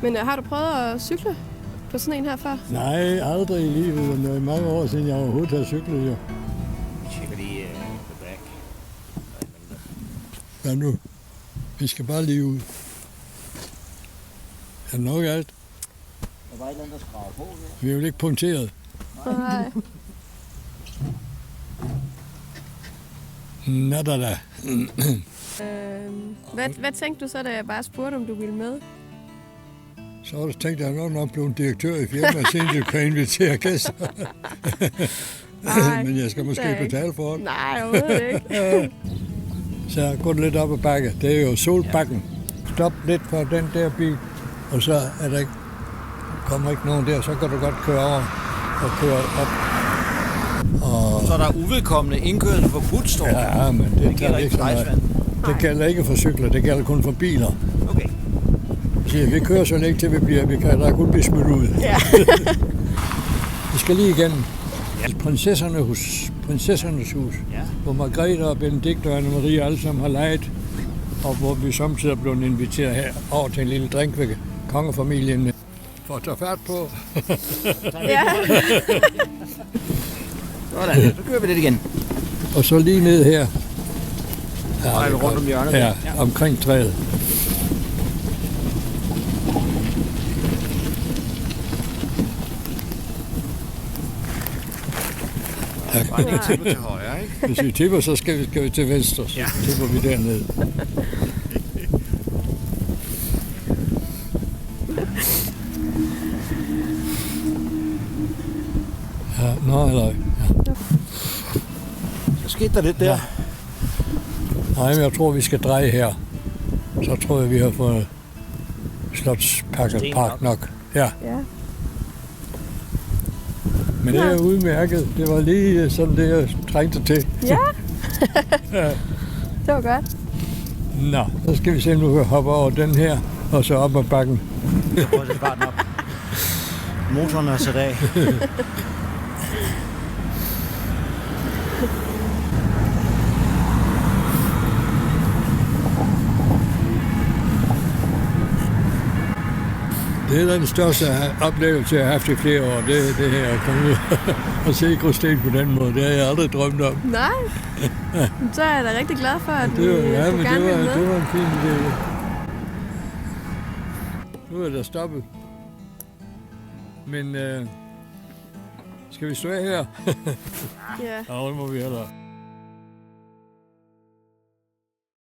Men har du prøvet at cykle på sådan en her før? Nej, aldrig i livet. Det er mange år siden, jeg overhovedet har cyklet, jo. Vi tjekker lige the back. Hvad nu? Vi skal bare lige ud. Er det nok alt? Der var et eller andet, der skraver på. Ja. Vi er jo ikke punkteret. Nej. Nå da. Hvad tænkte du så, da jeg bare spurgte, om du ville med? Så var det tænkt, at jeg nok blev en direktør i firmaet, siden du kan invitere gæster. Nej, Men jeg skal måske betale for det. Nej, overhovedet ikke. Så gå lidt op ad bakke. Det er jo Solbakken. Stop lidt for den der bil, og så er der ikke, kommer ikke nogen der, så kan du godt køre over og køre op. Og Så er der uvedkommende indkørsel forbudt, står der. ja, men det gælder ikke ikke for så dig, meget. Svend. Det gælder ikke for cykler, det gælder kun for biler. Okay. Så vi kører så længe til vi kan der kun blive smidt ud. Ja. Vi skal lige igennem prinsessernes hus, Ja. hvor Margrethe og Benedikte og Anne-Marie alle sammen har leget, og hvor vi samtidig er blevet inviteret her over til en lille drink ved kongefamilien for at tage fat på. Ja. Sådan, så kører vi lidt igen. Og så lige ned her. Så er vi rundt om hjørnet. Ja, omkring træet. Bare lige tipper til højre, ikke? Hvis vi tipper, så skal vi til venstre, så Ja. tipper vi derned. Ja, nå, eller... Ja. Så skete der lidt der. Ja. Nej, men jeg tror, vi skal dreje her. Så tror jeg, vi har fået Slotspark nok. Ja, Ja. men det er udmærket. Det var lige sådan, det jeg trængte til. Ja. Ja. Det var godt. Nå, så skal vi se, nu kan hoppe over den her, og så op ad bakken. Jeg prøver at starte den op. Motoren er sat af. Det er den største oplevelse, jeg har haft i flere år. Det her at komme ud og se Gråsten på den måde. Det har jeg aldrig drømt om. Nej. Så er jeg da rigtig glad for, at Det var, du ja, men gerne vil med. det var en fin idé. Nu er der stoppet. Men skal vi stå af her? Ja. Ja, det må vi hellere.